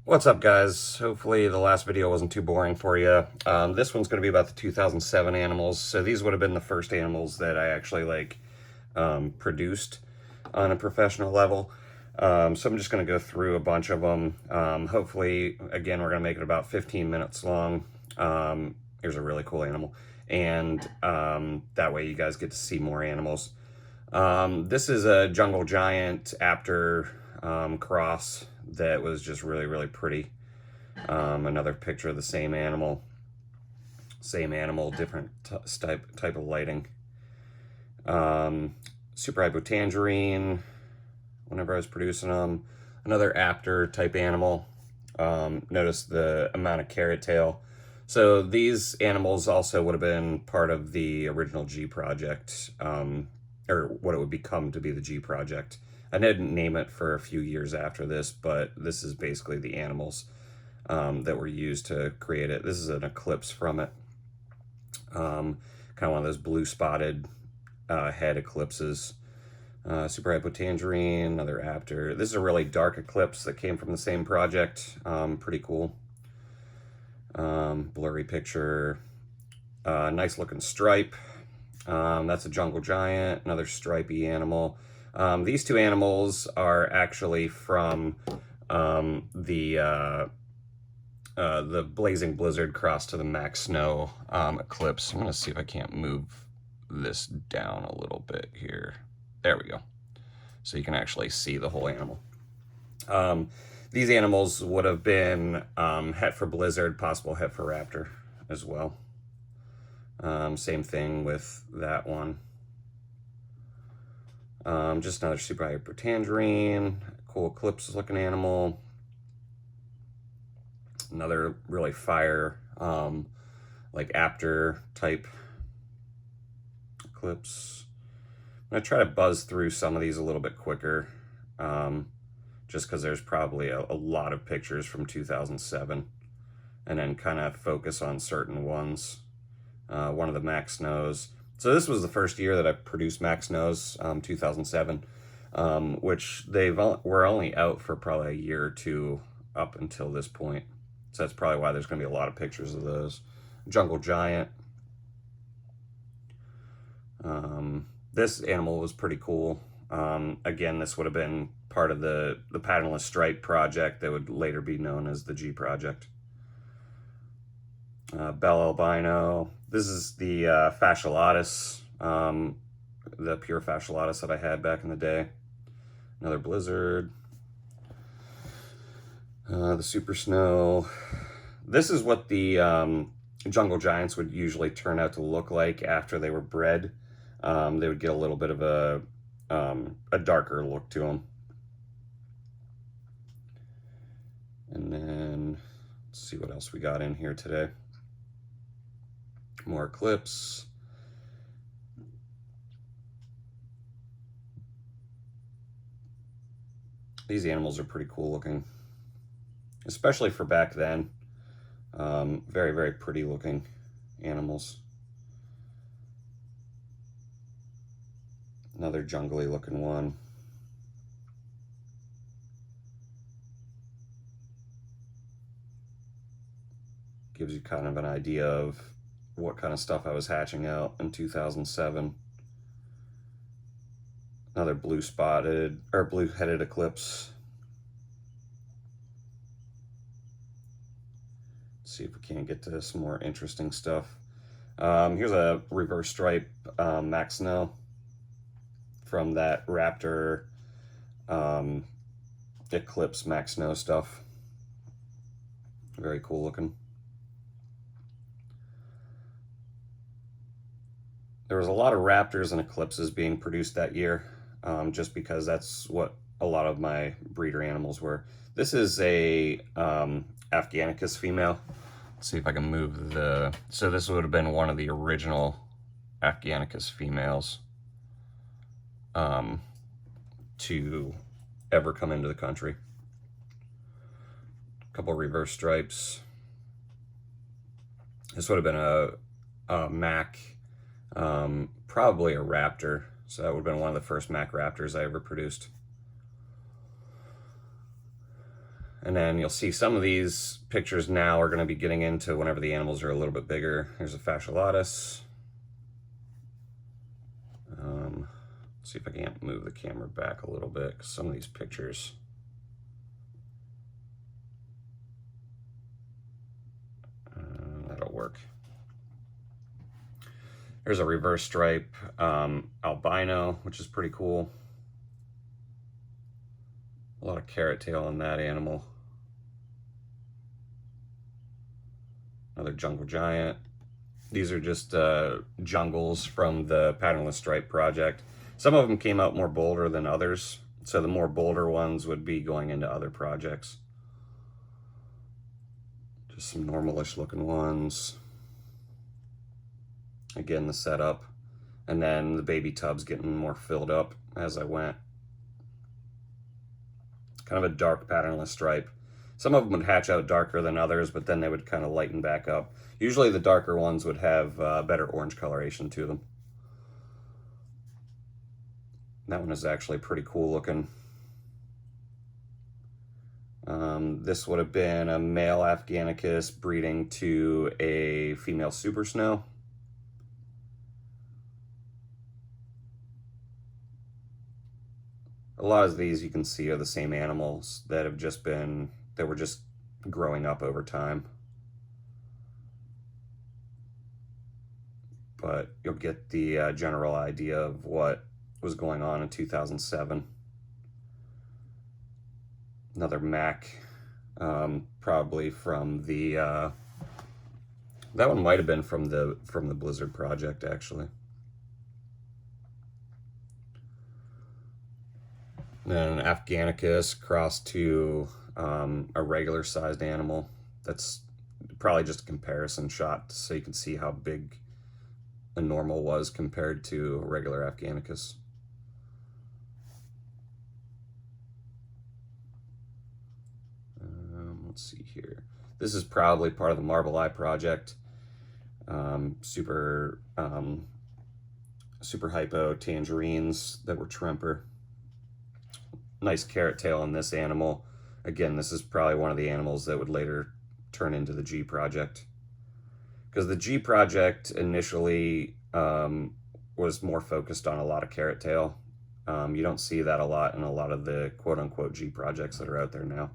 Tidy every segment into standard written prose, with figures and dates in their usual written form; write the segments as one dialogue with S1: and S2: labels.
S1: What's up, guys? Hopefully the last video wasn't too boring for you. This one's going to be about the 2007 animals. So these would have been the first animals that I actually produced on a professional level. So I'm just going to go through a bunch of them. Hopefully, again, we're going to make it about 15 minutes long. Here's a really cool animal. And that way you guys get to see more animals. This is a jungle giant apter cross that was just really, really pretty. Another picture of the same animal, different type of lighting. Super hypo tangerine, whenever I was producing them. Another apter type animal. Notice the amount of carrot tail. So these animals also would have been part of the original G project, or what it would become to be the G project. I didn't name it for a few years after this, but this is basically the animals that were used to create it. This is an eclipse from it. Kind of one of those blue spotted head eclipses. Super hypo tangerine, another apter. This is a really dark eclipse that came from the same project. Pretty cool. Blurry picture. Nice looking stripe. That's a jungle giant, another stripy animal. These two animals are actually from the Blazing Blizzard cross to the Mack Snow eclipse. I'm going to see if I can't move this down a little bit here. There we go. So you can actually see the whole animal. These animals would have been het for Blizzard, possible het for Raptor as well. Same thing with that one. Just another super hyper tangerine, cool eclipse looking animal. Another really fire, like apter type eclipse. I'm gonna try to buzz through some of these a little bit quicker, just because there's probably a lot of pictures from 2007, and then kind of focus on certain ones. One of the Mack Snows. So this was the first year that I produced Mack Snows, 2007, which were only out for probably a year or two up until this point. So that's probably why there's going to be a lot of pictures of those. Jungle giant. This animal was pretty cool. Again, this would have been part of the patternless stripe project that would later be known as the G project. Bell albino. This is the fasciolatus, the pure fasciolatus that I had back in the day. Another blizzard. The super snow. This is what the jungle giants would usually turn out to look like after they were bred. They would get a little bit of a darker look to them. And then let's see what else we got in here today. More eclipse. These animals are pretty cool looking, especially for back then. Very, very pretty looking animals. Another jungly looking one. Gives you kind of an idea of what kind of stuff I was hatching out in 2007. Another blue spotted or blue headed eclipse. Let's see if we can't get to some more interesting stuff. Here's a reverse stripe Mack Snow from that Raptor eclipse Mack Snow stuff. Very cool looking. There was a lot of Raptors and eclipses being produced that year, just because that's what a lot of my breeder animals were. This is a Afghanistan female. Let's see if I can move the... So this would have been one of the original Afghanistan females to ever come into the country. A couple reverse stripes. This would have been a Mack, probably a Raptor. So that would have been one of the first Mack Raptors I ever produced. And then you'll see some of these pictures now are going to be getting into whenever the animals are a little bit bigger. There's a fasciolatus. See if I can't move the camera back a little bit, because some of these pictures. That'll work. There's a reverse stripe albino, which is pretty cool. A lot of carrot tail on that animal. Another jungle giant. These are just jungles from the patternless stripe project. Some of them came out more bolder than others, so the more bolder ones would be going into other projects. Just some normalish looking ones. Again, the setup, and then the baby tubs getting more filled up as I went. Kind of a dark patternless stripe. Some of them would hatch out darker than others, but then they would kind of lighten back up. Usually the darker ones would have better orange coloration to them. That one is actually pretty cool looking. This would have been a male Afghanicus breeding to a female super snow. A lot of these you can see are the same animals that have just been, that were just growing up over time. But you'll get the general idea of what was going on in 2007. Another Mack, probably from the, that one might have been from the Blizzard project, actually. Then an Afghanicus crossed to a regular sized animal. That's probably just a comparison shot so you can see how big a normal was compared to a regular Afghanicus. Let's see here. This is probably part of the Marble Eye project. Super hypo tangerines that were Tremper. Nice carrot tail on this animal. Again, this is probably one of the animals that would later turn into the G project. Because the G project initially was more focused on a lot of carrot tail. You don't see that a lot in a lot of the quote-unquote G projects that are out there now.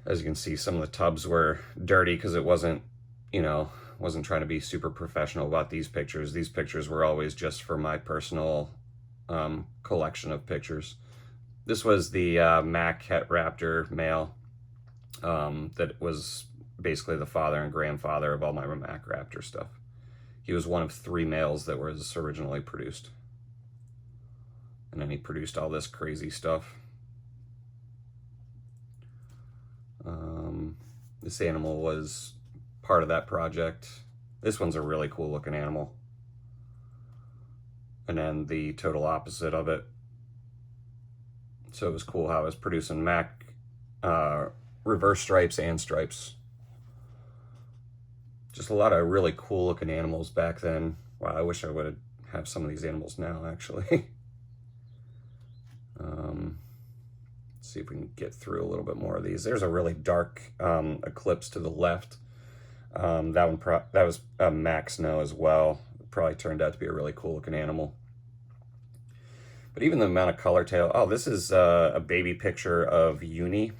S1: As you can see, some of the tubs were dirty because it wasn't, you know, wasn't trying to be super professional about these pictures. These pictures were always just for my personal collection of pictures. This was the Mack Raptor male that was basically the father and grandfather of all my Mack Raptor stuff. He was one of 3 males that was originally produced. And then he produced all this crazy stuff. This animal was part of that project. This one's a really cool looking animal. And then the total opposite of it. So it was cool how I was producing Mack reverse stripes and stripes. Just a lot of really cool looking animals back then. Wow, I wish I would have some of these animals now, actually. See if we can get through a little bit more of these. There's a really dark eclipse to the left. That was a Mack Snow as well. It probably turned out to be a really cool looking animal. But even the amount of color tail. Oh, this is a baby picture of Uni,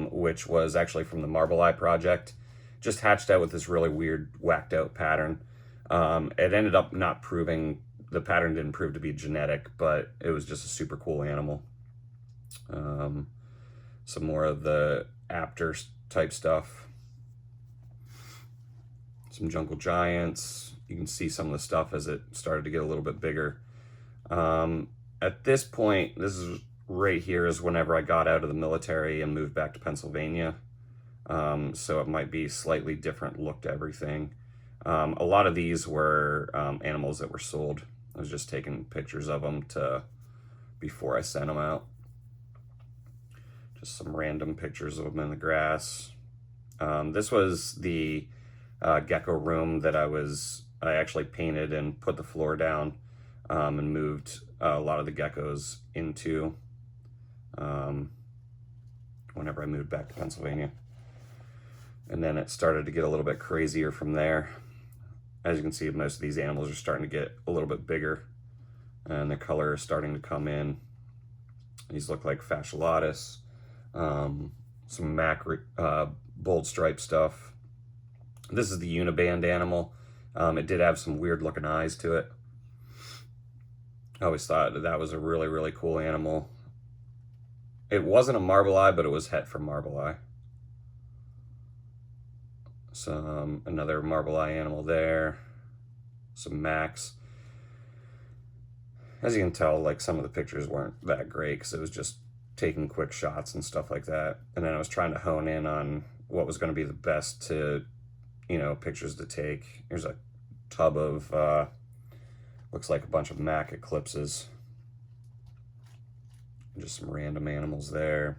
S1: which was actually from the Marble Eye project. Just hatched out with this really weird, whacked out pattern. It ended up not proving, the pattern didn't prove to be genetic, but it was just a super cool animal. Some more of the Apter type stuff. Some jungle giants. You can see some of the stuff as it started to get a little bit bigger. At this point, this is right here is whenever I got out of the military and moved back to Pennsylvania. So it might be slightly different look to everything. A lot of these were animals that were sold. I was just taking pictures of them before I sent them out. Just some random pictures of them in the grass. This was the gecko room that I actually painted and put the floor down. and moved a lot of the geckos into whenever I moved back to Pennsylvania. And then it started to get a little bit crazier from there. As you can see, most of these animals are starting to get a little bit bigger, and the color is starting to come in. These look like fasciolatus, some Mack bold stripe stuff. This is the uniband animal. It did have some weird looking eyes to it. I always thought that was a really, really cool animal. It wasn't a marble eye, but it was het for marble eye. Some another marble eye animal there. Some Macks. As you can tell, like, some of the pictures weren't that great because it was just taking quick shots and stuff like that. And then I was trying to hone in on what was going to be the best to, you know, pictures to take. Here's a tub of, looks like a bunch of Mack eclipses. Just some random animals there.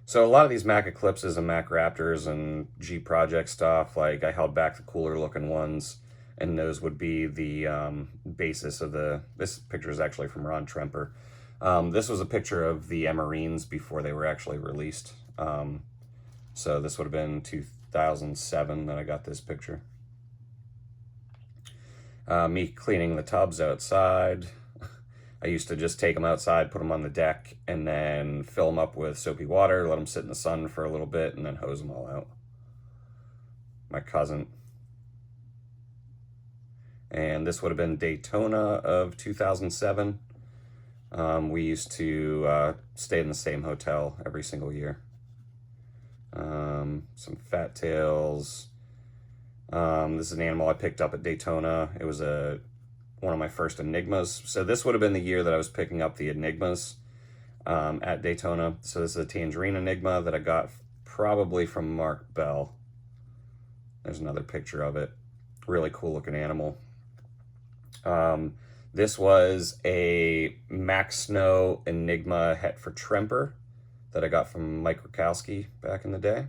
S1: So a lot of these Mack eclipses and Mack Raptors and G Project stuff, like, I held back the cooler looking ones, and those would be the basis of this picture is actually from Ron Tremper. This was a picture of the emerines before they were actually released. So this would have been 2007 that I got this picture. Me cleaning the tubs outside. I used to just take them outside, put them on the deck, and then fill them up with soapy water, let them sit in the sun for a little bit, and then hose them all out. My cousin. And this would have been Daytona of 2007. We used to stay in the same hotel every single year. Some fat tails. This is an animal I picked up at Daytona. It was one of my first Enigmas. So this would have been the year that I was picking up the Enigmas at Daytona. So this is a tangerine Enigma that I got probably from Mark Bell. There's another picture of it. Really cool looking animal. This was a Mack Snow Enigma het for Tremper that I got from Mike Rakowski back in the day.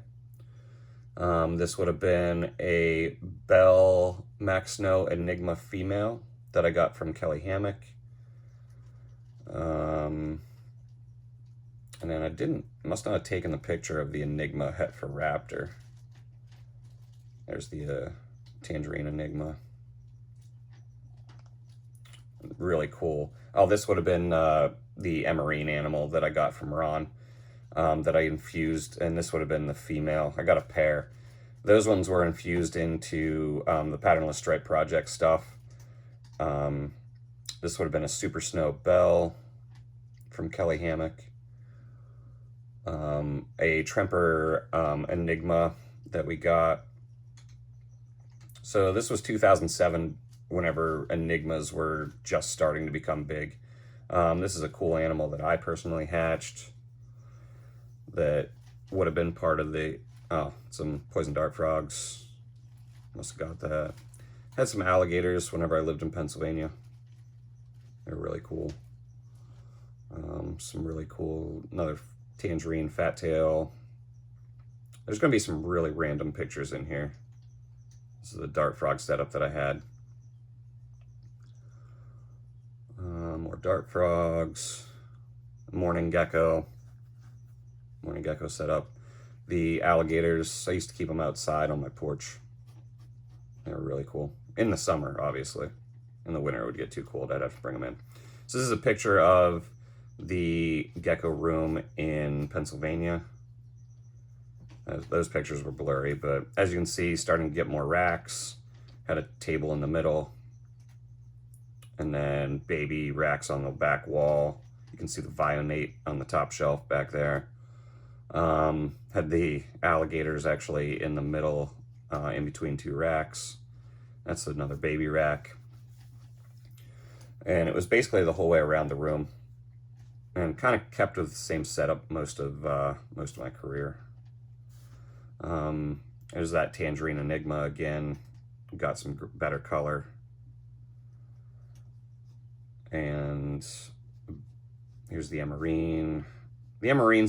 S1: This would have been a Bell Mack Snow Enigma female that I got from Kelly Hammock. And then I must not have taken the picture of the Enigma het for Raptor. There's the tangerine Enigma. Really cool. Oh, this would have been the emerine animal that I got from Ron, that I infused, and this would have been the female. I got a pair. Those ones were infused into the Patternless Stripe Project stuff. This would have been a Super Snow Bell from Kelly Hammock. A Tremper Enigma that we got. So this was 2007, whenever Enigmas were just starting to become big. This is a cool animal that I personally hatched that would have been part of the, some poison dart frogs. Must have got that. Had some alligators whenever I lived in Pennsylvania. They're really cool. Some really cool, another tangerine fat tail. There's going to be some really random pictures in here. This is the dart frog setup that I had. More dart frogs. Morning gecko setup. The alligators, I used to keep them outside on my porch. They were really cool. In the summer, obviously. In the winter, it would get too cold. I'd have to bring them in. So this is a picture of the gecko room in Pennsylvania. Those pictures were blurry, but as you can see, starting to get more racks. Had a table in the middle. And then baby racks on the back wall. You can see the Vionate on the top shelf back there. Had the alligators actually in the middle, in between two racks. That's another baby rack. And it was basically the whole way around the room. And kind of kept with the same setup most of my career. There's that tangerine Enigma again. Got some better color. And here's the emerine. The emerine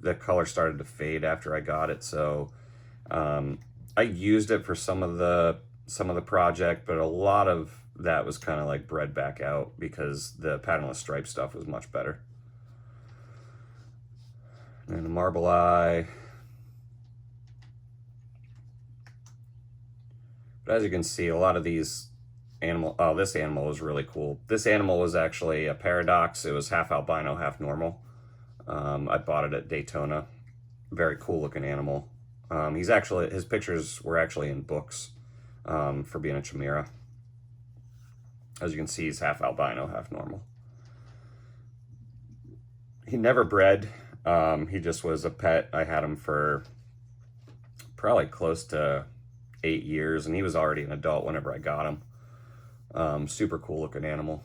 S1: the color started to fade after I got it, so I used it for some of the project, but a lot of that was kind of like bred back out because the patternless stripe stuff was much better. And a marble eye. But as you can see, a lot of these this animal was really cool. This animal was actually a paradox. It was half albino, half normal. I bought it at Daytona. Very cool looking animal. His pictures were actually in books for being a chimera. As you can see, he's half albino, half normal. He never bred. He just was a pet. I had him for probably close to 8 years, and he was already an adult whenever I got him. Super cool looking animal.